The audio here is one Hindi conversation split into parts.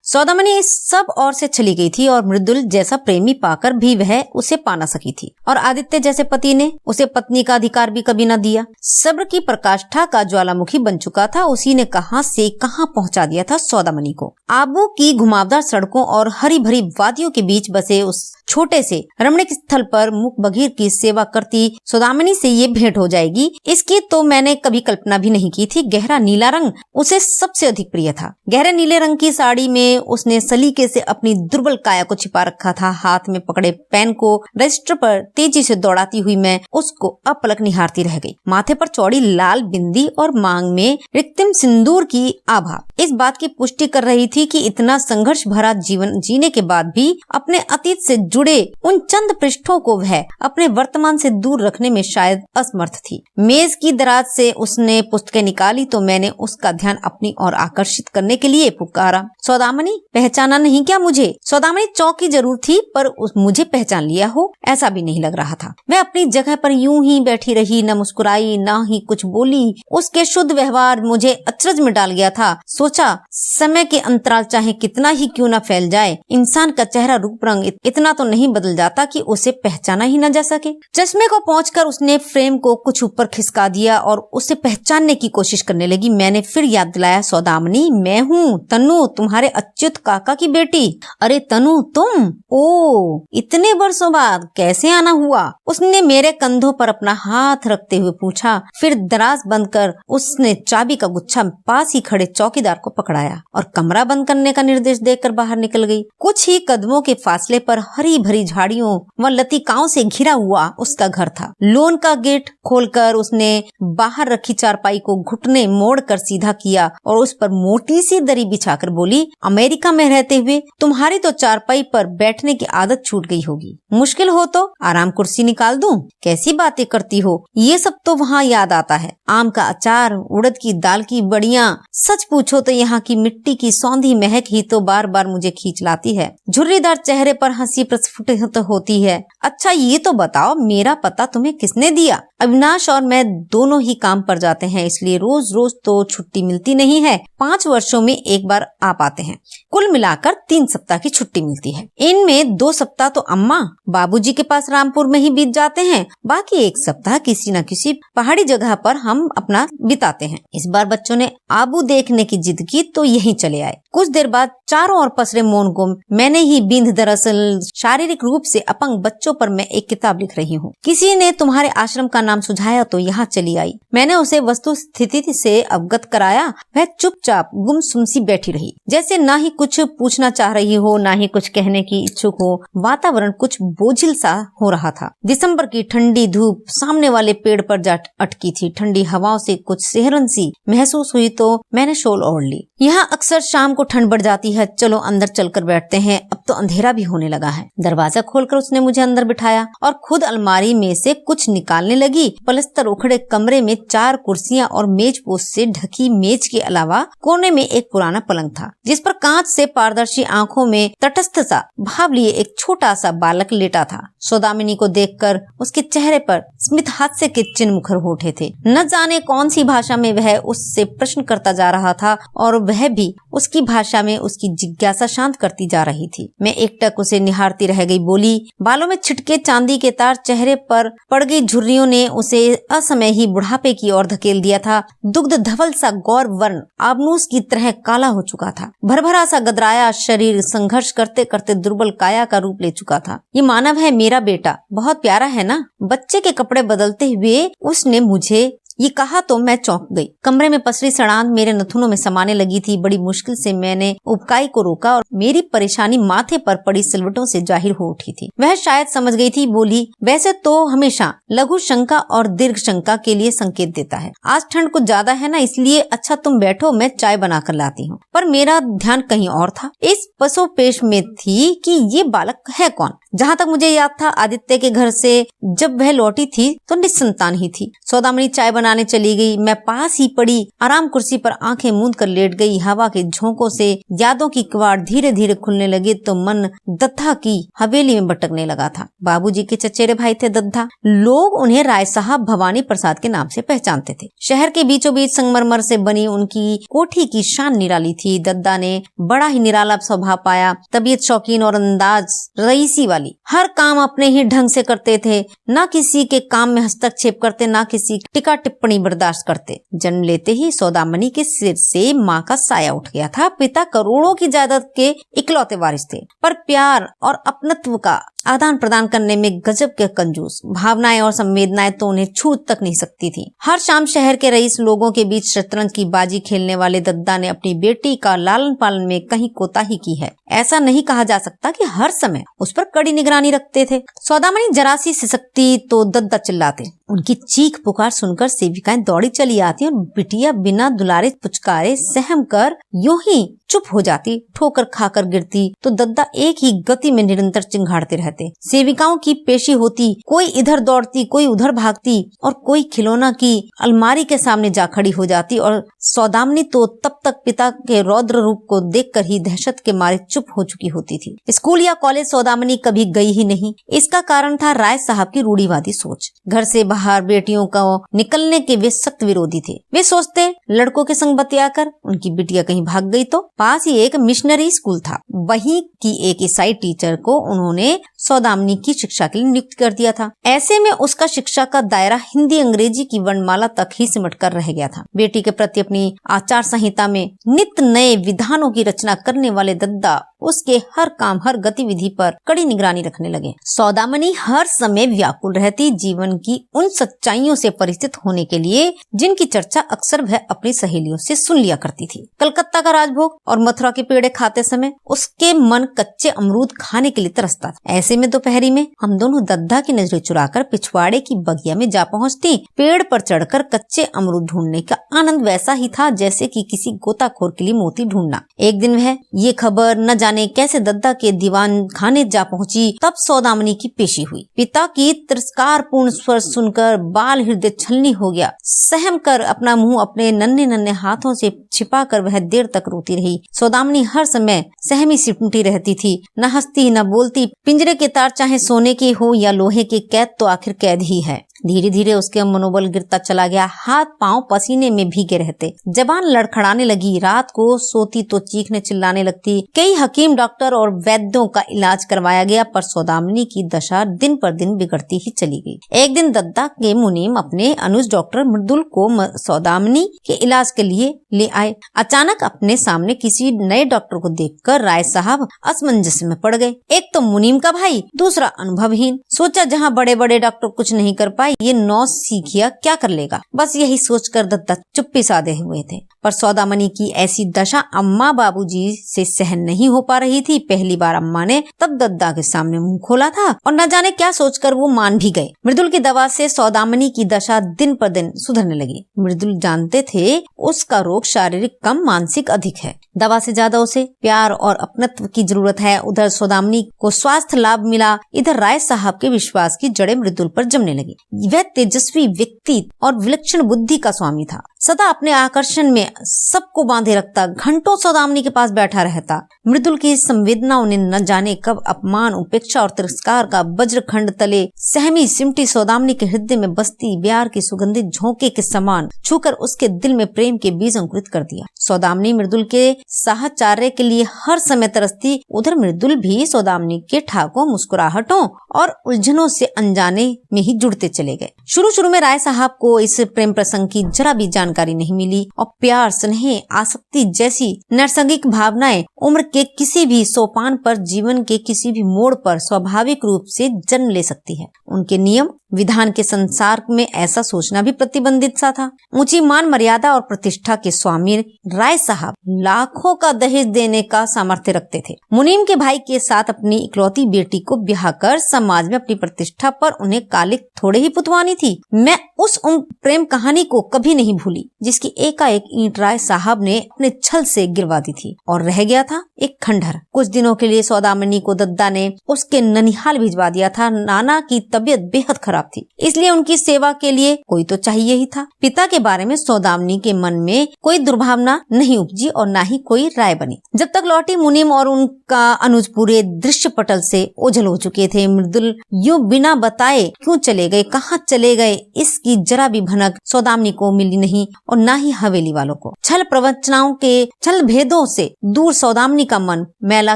सौदामनी इस सब ओर से चली गई थी और मृदुल जैसा प्रेमी पाकर भी वह उसे पा न सकी थी, और आदित्य जैसे पति ने उसे पत्नी का अधिकार भी कभी न दिया। सब्र की प्रकाष्ठा का ज्वालामुखी बन चुका था, उसी ने कहां से कहां पहुंचा दिया था सौदामनी को। आबू की घुमावदार सड़कों और हरी भरी वादियों के बीच बसे उस छोटे से रमणीक स्थल पर मुख बघीर की सेवा करती सौदामनी से ये भेंट हो जाएगी, इसकी तो मैंने कभी कल्पना भी नहीं की थी। गहरा नीला रंग उसे सबसे अधिक प्रिय था। गहरे नीले रंग की साड़ी में उसने सलीके से अपनी दुर्बल काया को छिपा रखा था। हाथ में पकड़े पेन को रजिस्टर पर तेजी से दौड़ाती हुई मैं उसको अपलक निहारती रह गई। माथे पर चौड़ी लाल बिंदी और मांग में कृत्रिम सिंदूर की आभा इस बात की पुष्टि कर रही थी कि इतना संघर्ष भरा जीवन जीने के बाद भी अपने अतीत से जुड़े उन चंद पृष्ठों को वह अपने वर्तमान से दूर रखने में शायद असमर्थ थी। मेज की दराज से उसने पुस्तकें निकाली तो मैंने उसका ध्यान अपनी ओर आकर्षित करने के लिए पुकारा, सौदामनी, पहचाना नहीं क्या मुझे? सौदामनी चौंकी जरूर थी, पर मुझे पहचान लिया हो ऐसा भी नहीं लग रहा था। मैं अपनी जगह पर यूं ही बैठी रही, न मुस्कुराई न ही कुछ बोली। उसके शुद्ध व्यवहार मुझे अचरज में डाल गया था। सोचा, समय के अंतराल चाहे कितना ही क्यों न फैल जाए, इंसान का चेहरा रूप रंग इतना तो नहीं बदल जाता कि उसे पहचाना ही न जा सके। चश्मे को पहुंचकर उसने फ्रेम को कुछ ऊपर खिसका दिया और उसे पहचानने की कोशिश करने लगी। मैंने फिर याद दिलाया, सौदामनी, मैं हूँ तनु, तुम्हारे अच्युत काका की बेटी। अरे तनु, तुम? ओ, इतने वर्षों बाद कैसे आना हुआ? उसने मेरे कंधों पर अपना हाथ रखते हुए पूछा। फिर दराज बंद कर उसने चाबी का गुच्छा पास ही खड़े चौकीदार को पकड़ाया और कमरा बंद करने का निर्देश देकर बाहर निकल गई। कुछ ही कदमों के फासले पर हरी भरी झाड़ियों व लतिकाओं से घिरा हुआ उसका घर था। लोन का गेट खोलकर उसने बाहर रखी चारपाई को घुटने मोड़कर सीधा किया और उस पर मोटी सी दरी बिछाकर बोली, अमेरिका में रहते हुए तुम्हारी तो चारपाई पर बैठने की आदत छूट गई होगी। मुश्किल हो तो आराम कुर्सी निकाल दूं? कैसी बातें करती हो, ये सब तो वहाँ याद आता है। आम का अचार, उड़द की दाल की बड़ियां, सच पूछो तो यहाँ की मिट्टी की सौंधी महक ही तो बार बार मुझे खींच लाती है। झुर्रीदार चेहरे पर हंसी प्रस्फुटित होती है। अच्छा ये तो बताओ, मेरा पता तुम्हें किसने दिया? अविनाश और मैं दोनों ही काम पर जाते हैं, इसलिए रोज रोज तो छुट्टी मिलती नहीं है। 5 वर्षों में एक बार आ पाते हैं। कुल मिलाकर 3 सप्ताह की छुट्टी मिलती है। इनमें 2 सप्ताह तो अम्मा बाबूजी के पास रामपुर में ही बीत जाते हैं, बाकी 1 सप्ताह किसी न किसी पहाड़ी जगह पर हम अपना बिताते हैं। इस बार बच्चों ने आबू देखने की जिद की तो यहीं चले आए। कुछ देर बाद चारों ओर पसरे मौन को मैंने ही बींध। दरअसल शारीरिक रूप से अपंग बच्चों पर मैं एक किताब लिख रही हूँ। किसी ने तुम्हारे आश्रम का नाम सुझाया तो यहाँ चली आई। मैंने उसे वस्तु स्थिति से अवगत कराया। वह चुपचाप गुमसुम सी बैठी रही, जैसे ना ही कुछ पूछना चाह रही हो ना ही कुछ कहने की इच्छुक हो। वातावरण कुछ बोझिल सा हो रहा था। दिसंबर की ठंडी धूप सामने वाले पेड़ पर जा अटकी थी। ठंडी हवाओं से कुछ सिहरन सी महसूस हुई तो मैंने शॉल ओढ़ ली। यहाँ अक्सर शाम को ठंड बढ़ जाती है, चलो अंदर चलकर बैठते हैं, अब तो अंधेरा भी होने लगा है। दरवाजा खोलकर उसने मुझे अंदर बिठाया और खुद अलमारी में से कुछ निकालने लगी। पलस्तर उखड़े कमरे में 4 कुर्सियां और मेजपोश से ढकी मेज के अलावा कोने में एक पुराना पलंग था, जिस पर कांच से पारदर्शी आंखों में तटस्थ सा भाव लिए एक छोटा सा बालक लेटा था। सौदामिनी को देखकर उसके चेहरे पर स्मित हास्य के चिन्ह मुखर हो उठे थे। न जाने कौन सी भाषा में वह उससे प्रश्न करता जा रहा था और वह भी उसकी भाषा में उसकी जिज्ञासा शांत करती जा रही थी। मैं एकटक उसे निहारती रह गई। बोली, बालों में छिटके चांदी के तार, चेहरे पर पड़ गई झुर्रियों ने उसे असमय ही बुढ़ापे की ओर धकेल दिया था। दुग्ध धवल सा गौर वर्ण आबनूस की तरह काला हो चुका था। भरभरा सा गदराया शरीर संघर्ष करते करते दुर्बल काया का रूप ले चुका था। ये मानव है मेरा बेटा, बहुत प्यारा है ना? बच्चे के कपड़े बदलते हुए उसने मुझे ये कहा तो मैं चौंक गई। कमरे में पसरी सड़ांध मेरे नथुनों में समाने लगी थी। बड़ी मुश्किल से मैंने उबकाई को रोका और मेरी परेशानी माथे पर पड़ी सिलवटों से जाहिर हो उठी थी। वह शायद समझ गई थी। बोली, वैसे तो हमेशा लघु शंका और दीर्घ शंका के लिए संकेत देता है। आज ठंड कुछ ज्यादा है ना, इसलिए अच्छा तुम बैठो, मैं चाय बना कर लाती हूँ। पर मेरा ध्यान कहीं और था। इस पसोपेश में थी कि ये बालक है कौन। जहाँ तक मुझे याद था, आदित्य के घर से जब वह लौटी थी तो निस्संतान ही थी। सौदामनी चाय बनाने चली गई। मैं पास ही पड़ी आराम कुर्सी पर आंखें मूंद कर लेट गई। हवा के झोंकों से यादों की किवाड़ धीरे धीरे खुलने लगे तो मन दद्दा की हवेली में भटकने लगा था। बाबूजी के चचेरे भाई थे दद्दा। लोग उन्हें राय साहब भवानी प्रसाद के नाम से पहचानते थे। शहर के बीचों बीच संगमरमर से बनी उनकी कोठी की शान निराली थी। दद्दा ने बड़ा ही निराला स्वभाव पाया, तबीयत शौकीन और अंदाज रईसी वाली। हर काम अपने ही ढंग से करते थे, ना किसी के काम में हस्तक्षेप करते, ना किसी टिका टिप्पणी बर्दाश्त करते। जन्म लेते ही सौदामनी के सिर से माँ का साया उठ गया था। पिता करोड़ों की जायदाद के इकलौते वारिस थे, पर प्यार और अपनत्व का आदान प्रदान करने में गजब के कंजूस। भावनाएं और संवेदनाएं तो उन्हें छू तक नहीं सकती थी। हर शाम शहर के रईस लोगों के बीच शतरंज की बाजी खेलने वाले दद्दा ने अपनी बेटी का लालन पालन में कहीं कोताही की है। ऐसा नहीं कहा जा सकता कि हर समय उस पर कड़ी निगरानी रखते थे। सौदामनी जरा सी सिसकती तो दद्दा चिल्लाते। उनकी चीख पुकार सुनकर सेविकाएं दौड़ी चली आती और बिटिया बिना दुलारे पुचकारे सहम कर यूं ही चुप हो जाती। ठोकर खाकर गिरती तो दद्दा एक ही गति में निरंतर चिंघाड़ते रहते। सेविकाओं की पेशी होती, कोई इधर दौड़ती, कोई उधर भागती और कोई खिलौना की अलमारी के सामने जा खड़ी हो जाती। और सौदामनी तो तब तक पिता के रौद्र रूप को देखकर ही दहशत के मारे चुप हो चुकी होती थी। स्कूल या कॉलेज सौदामनी कभी गई ही नहीं। इसका कारण था राय साहब की रूढ़िवादी सोच। घर से बाहर बेटियों को निकलने के वे सख्त विरोधी थे। वे सोचते लड़कों के संग बतियाकर उनकी बिटिया कहीं भाग गई तो। पास ही एक मिशनरी स्कूल था, वहीं की एक ईसाई टीचर को उन्होंने सौदामनी की शिक्षा के लिए नियुक्त कर दिया था। ऐसे में उसका शिक्षा का दायरा हिंदी अंग्रेजी की वर्णमाला तक ही सिमट कर रह गया था। बेटी के प्रति अपनी आचार संहिता में नित्य नए विधानों की रचना करने वाले दद्दा उसके हर काम हर गतिविधि पर कड़ी निगरानी रखने लगे। सौदामनी हर समय व्याकुल रहती, जीवन की उन सच्चाइयों से परिचित होने के लिए जिनकी चर्चा अक्सर वह अपनी सहेलियों से सुन लिया करती थी। कलकत्ता का राजभोग और मथुरा के पेड़े खाते समय उसके मन कच्चे अमरूद खाने के लिए तरसता था। ऐसे में दोपहरी में हम दोनों दद्दा की नजरें चुराकर पिछवाड़े की बगिया में जा पहुँचती। पेड़ पर चढ़कर कच्चे अमरूद ढूंढने का आनंद वैसा ही था जैसे कि किसी गोताखोर के लिए मोती ढूंढना। एक दिन वह ये खबर न जाने कैसे दद्दा के दीवान खाने जा पहुंची, तब सौदामनी की पेशी हुई। पिता की तिरस्कार पूर्ण स्वर सुनकर बाल हृदय छलनी हो गया। सहम कर अपना मुंह अपने नन्हे नन्हे हाथों से छिपाकर वह देर तक रोती रही। सौदामनी हर समय सहमी सिमटी रहती थी, न हंसती न बोलती। पिंजरे के तार चाहे सोने के हो या लोहे के, कैद तो आखिर कैद ही है। धीरे धीरे उसके मनोबल गिरता चला गया। हाथ पांव पसीने में भीगे रहते, जबान लड़खड़ाने लगी। रात को सोती तो चीखने चिल्लाने लगती। कई हकीम, डॉक्टर और वैद्यों का इलाज करवाया गया, पर सौदामनी की दशा दिन पर दिन बिगड़ती ही चली गई। एक दिन दद्दा के मुनीम अपने अनुज डॉक्टर मृदुल को सौदामनी के इलाज के लिए ले आए। अचानक अपने सामने किसी नए डॉक्टर को देखकर राय साहब असमंजस में पड़ गए। एक तो मुनीम का भाई, दूसरा अनुभवहीन। सोचा जहाँ बड़े बड़े डॉक्टर कुछ नहीं कर पाए, ये नौ सीखिया क्या कर लेगा। बस यही सोचकर दद्दा चुप्पी साधे हुए थे। पर सौदामनी की ऐसी दशा अम्मा बाबूजी से सहन नहीं हो पा रही थी। पहली बार अम्मा ने तब दद्दा के सामने मुंह खोला था और न जाने क्या सोचकर वो मान भी गए। मृदुल की दवा से सौदामनी की दशा दिन पर दिन सुधरने लगी। मृदुल जानते थे उसका रोग शारीरिक कम मानसिक अधिक है। दवा से ज्यादा उसे प्यार और अपनत्व की जरूरत है। उधर सौदामनी को स्वास्थ्य लाभ मिला, इधर राय साहब के विश्वास की जड़ें मृदुल पर जमने लगी। वह तेजस्वी व्यक्ति और विलक्षण बुद्धि का स्वामी था। सदा अपने आकर्षण में सबको बांधे रखता, घंटों सौदामनी के पास बैठा रहता। मृदुल की संवेदनाओं ने न जाने कब अपमान, उपेक्षा और तिरस्कार का वज्रखंड तले सहमी सिमटी सौदामनी के हृदय में बसती प्यार की सुगंधित झोंके के समान छूकर उसके दिल में प्रेम के बीज अंकुरित कर दिया। सौदामनी मृदुल के साहचर्य के लिए हर समय तरसती। उधर मृदुल भी सौदामनी के ठाकों, मुस्कुराहटों और उलझनों से अनजाने में ही जुड़ते चले गए। शुरू में राय साहब को इस प्रेम प्रसंग की जरा भी जानकारी नहीं मिली और प्यार, स्नेह, आसक्ति जैसी नैसर्गिक भावनाएं उम्र के किसी भी सोपान पर, जीवन के किसी भी मोड़ पर स्वाभाविक रूप से जन्म ले सकती है। उनके नियम विधान के संसार में ऐसा सोचना भी प्रतिबंधित सा था। ऊंची मान मर्यादा और प्रतिष्ठा के स्वामी राय साहब लाखों का दहेज देने का सामर्थ्य रखते थे। मुनीम के भाई के साथ अपनी इकलौती बेटी को ब्याह कर समाज में अपनी प्रतिष्ठा पर उन्हें कालिक थोड़े ही राजपूतवानी थी। मैं उस प्रेम कहानी को कभी नहीं भूली जिसकी एकाएक ईंट राय साहब ने अपने छल से गिरवा दी थी और रह गया था एक खंडहर। कुछ दिनों के लिए सौदामिनी को दद्दा ने उसके ननिहाल भिजवा दिया था। नाना की तबीयत बेहद खराब थी, इसलिए उनकी सेवा के लिए कोई तो चाहिए ही था। पिता के बारे में सौदामिनी के मन में कोई दुर्भावना नहीं उपजी और न ही कोई राय बनी। जब तक लौटी, मुनीम और उनका अनुज पूरे दृश्य पटल से ओझल हो चुके थे। मृदुल यूं बिना बताए क्यों चले गए, कहाँ चले गए, इसकी जरा भी भनक सौदामिनी को मिली नहीं और न ही हवेली वालों को। छल प्रवचनाओं के छल भेदों से दूर सौदामिनी का मन मैला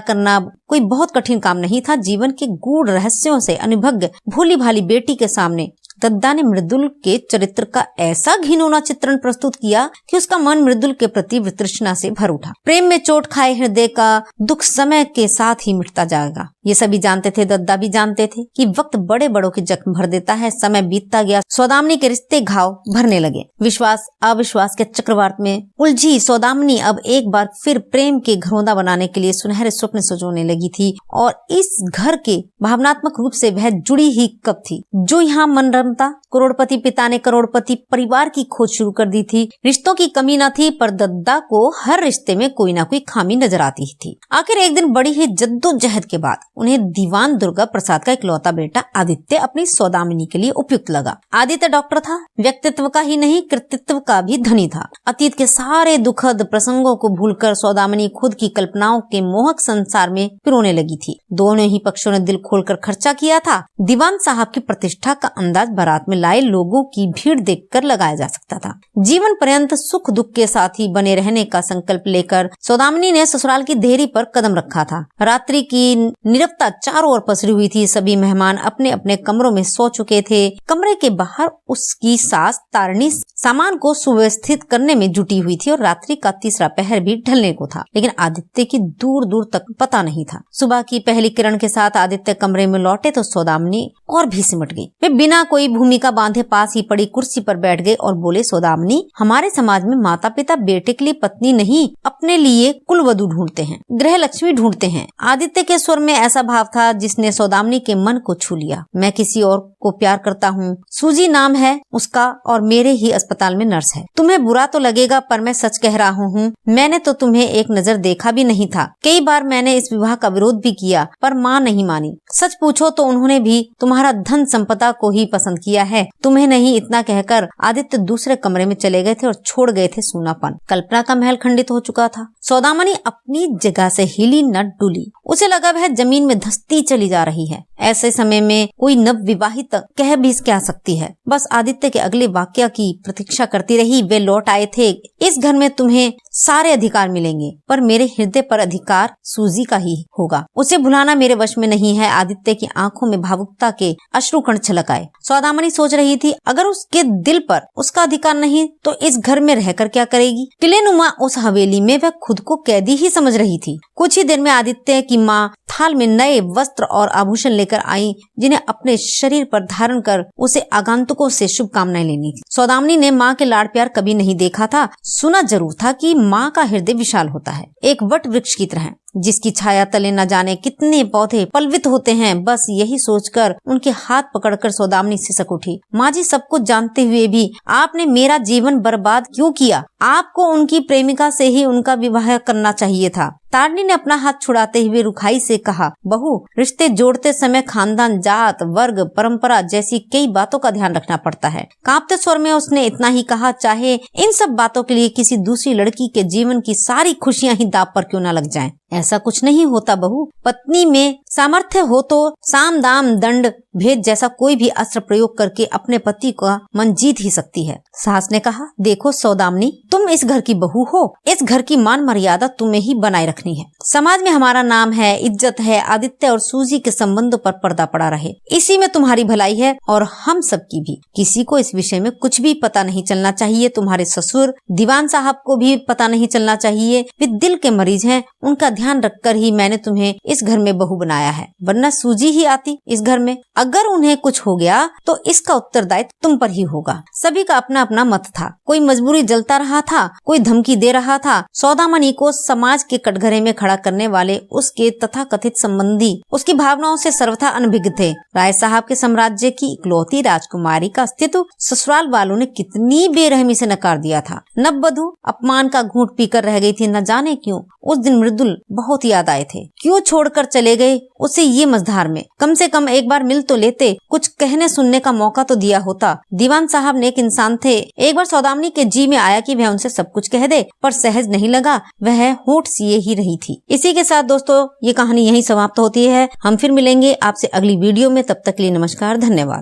करना कोई बहुत कठिन काम नहीं था। जीवन के गूढ़ रहस्यों से अनुभज्ञ भोली भाली बेटी के सामने दद्दा ने मृदुल के चरित्र का ऐसा घिनौना चित्रण प्रस्तुत किया कि उसका मन मृदुल के प्रति वितृष्णा से भर उठा। प्रेम में चोट खाए हृदय का दुख समय के साथ ही मिटता जाएगा, ये सभी जानते थे। दद्दा भी जानते थे कि वक्त बड़े बड़ों के जख्म भर देता है। समय बीतता गया, सौदामिनी के रिश्ते घाव भरने लगे। विश्वास अविश्वास के चक्रवात में उलझी सौदामिनी अब एक बार फिर प्रेम के घरौंदा बनाने के लिए सुनहरे स्वप्न सजोने लगी थी। और इस घर के भावनात्मक रूप से वह जुड़ी ही कब थी जो यहाँ मन रमता। करोड़पति पिता ने करोड़पति परिवार की खोज शुरू कर दी थी। रिश्तों की कमी न थी, पर दद्दा को हर रिश्ते में कोई ना कोई खामी नजर आती ही थी। आखिर एक दिन बड़ी ही जद्दोजहद के बाद उन्हें दीवान दुर्गा प्रसाद का इकलौता बेटा आदित्य अपनी सौदामिनी के लिए उपयुक्त लगा। आदित्य डॉक्टर था, व्यक्तित्व का ही नहीं कृतित्व का भी धनी था। अतीत के सारे दुखद प्रसंगों को भूलकर सौदामिनी खुद की कल्पनाओं के मोहक संसार में पिरोने लगी थी। दोनों ही पक्षों ने दिल खोलकर खर्चा किया था। दीवान साहब की प्रतिष्ठा का अंदाज बारात में लाए लोगों की भीड़ देखकर लगाया जा सकता था। जीवन पर्यंत सुख दुख के साथ ही बने रहने का संकल्प लेकर सौदामिनी ने ससुराल की देहरी पर कदम रखा था। रात्रि की नीरवता चारों ओर पसरी हुई थी। सभी मेहमान अपने अपने कमरों में सो चुके थे। कमरे के बाहर उसकी सास तारणी सामान को सुव्यवस्थित करने में जुटी हुई थी और रात्रि का तीसरा पहर भी ढलने को था, लेकिन आदित्य की दूर दूर तक पता नहीं था। सुबह की पहली किरण के साथ आदित्य कमरे में लौटे तो सौदामिनी और भी सिमट गई। वे बिना कोई भूमिका बांधे पास ही पड़ी कुर्सी पर बैठ गए और बोले, सौदामिनी, हमारे समाज में माता पिता बेटे के लिए पत्नी नहीं, अपने लिए कुलवधू ढूंढते हैं, गृह लक्ष्मी ढूंढते हैं। आदित्य के स्वर में ऐसा भाव था जिसने सौदामिनी के मन को छू लिया। मैं किसी और को प्यार करता हूँ, सूजी नाम है उसका और मेरे ही अस्पताल में नर्स है। तुम्हें बुरा तो लगेगा पर मैं सच कह रहा हूँ। मैंने तो तुम्हें एक नजर देखा भी नहीं था। कई बार मैंने इस विवाह का विरोध भी किया पर माँ नहीं मानी। सच पूछो तो उन्होंने भी तुम्हारा धन संपदा को ही पसंद किया है, तुम्हें नहीं। इतना कहकर आदित्य दूसरे कमरे में चले गए थे और छोड़ गए थे सूनापन। कल्पना का महल खंडित हो चुका था। सौदामिनी अपनी जगह से हिली न डुली। उसे लगा वह जमीन में धंसती चली जा रही है। ऐसे समय में कोई नव विवाहित कह भी क्या सकती है। बस आदित्य के अगले वाक्य की प्रतीक्षा करती रही। वे लौट आए थे। इस घर में तुम्हें सारे अधिकार मिलेंगे पर मेरे हृदय पर अधिकार सूजी का ही होगा। उसे भुलाना मेरे वश में नहीं है। आदित्य की आंखों में भावुकता के अश्रुकण छलक आए। सौदामिनी सोच रही थी, अगर उसके दिल पर उसका अधिकार नहीं तो इस घर में रहकर क्या करेगी। किलेनुमा उस हवेली में वह खुद को कैदी ही समझ रही थी। कुछ ही देर में आदित्य की माँ थाल में नए वस्त्र और आभूषण लेकर आई जिन्हें अपने शरीर पर धारण कर उसे आगंतुकों से शुभकामनाएं लेनी थी। सौदामिनी ने माँ के लाड़ प्यार कभी नहीं देखा था। सुना जरूर था कि माँ का हृदय विशाल होता है, एक वट वृक्ष की तरह जिसकी छाया तले न जाने कितने पौधे पलवित होते हैं। बस यही सोचकर उनके हाथ पकड़कर सौदामिनी सिसक उठी। माँ जी, सब कुछ जानते हुए भी आपने मेरा जीवन बर्बाद क्यों किया? आपको उनकी प्रेमिका से ही उनका विवाह करना चाहिए था। तारणी ने अपना हाथ छुड़ाते हुए रुखाई से कहा, बहू, रिश्ते जोड़ते समय खानदान, जात, वर्ग, परंपरा जैसी कई बातों का ध्यान रखना पड़ता है। कांपते स्वर में उसने इतना ही कहा, चाहे इन सब बातों के लिए किसी दूसरी लड़की के जीवन की सारी खुशियां ही दांव पर क्यों न लग जाएं। ऐसा कुछ नहीं होता बहू। पत्नी में सामर्थ्य हो तो साम दाम दंड भेद जैसा कोई भी अस्त्र प्रयोग करके अपने पति का मन जीत ही सकती है। सास ने कहा, देखो सौदामिनी, तुम इस घर की बहू हो। इस घर की मान मर्यादा तुम्हें ही बनाए रखनी है। समाज में हमारा नाम है, इज्जत है। आदित्य और सूजी के संबंधों पर पर्दा पड़ा रहे, इसी में तुम्हारी भलाई है और हम सबकी भी। किसी को इस विषय में कुछ भी पता नहीं चलना चाहिए। तुम्हारे ससुर दीवान साहब को भी पता नहीं चलना चाहिए। वे दिल के मरीज हैं, उनका ध्यान रखकर ही मैंने तुम्हें इस घर में बहू बनाया है, वरना सूजी ही आती इस घर में। अगर उन्हें कुछ हो गया तो इसका उत्तरदायित्व तुम पर ही होगा। सभी का अपना अपना मत था। कोई मजबूरी जलता रहा था, कोई धमकी दे रहा था। सौदामणि को समाज के कटघरे में खड़ा करने वाले उसके तथाकथित संबंधी उसकी भावनाओं से सर्वथा अनभिज्ञ थे। राय साहब के साम्राज्य की इकलौती राजकुमारी का अस्तित्व ससुराल वालों ने कितनी बेरहमी से नकार दिया था। नववधु अपमान का घूंट पीकर रह गई थी। न जाने क्यों उस दिन मृदुल बहुत याद आए थे। क्यों छोड़कर चले गए उसे ये मझधार में। कम से कम एक बार मिल तो लेते, कुछ कहने सुनने का मौका तो दिया होता। दीवान साहब नेक इंसान थे। एक बार सौदामनी के जी में आया कि वह उनसे सब कुछ कह दे, पर सहज नहीं लगा। वह होठ सिए ही रही थी। इसी के साथ दोस्तों ये कहानी यहीं समाप्त होती है। हम फिर मिलेंगे आपसे अगली वीडियो में। तब तक के लिए नमस्कार, धन्यवाद।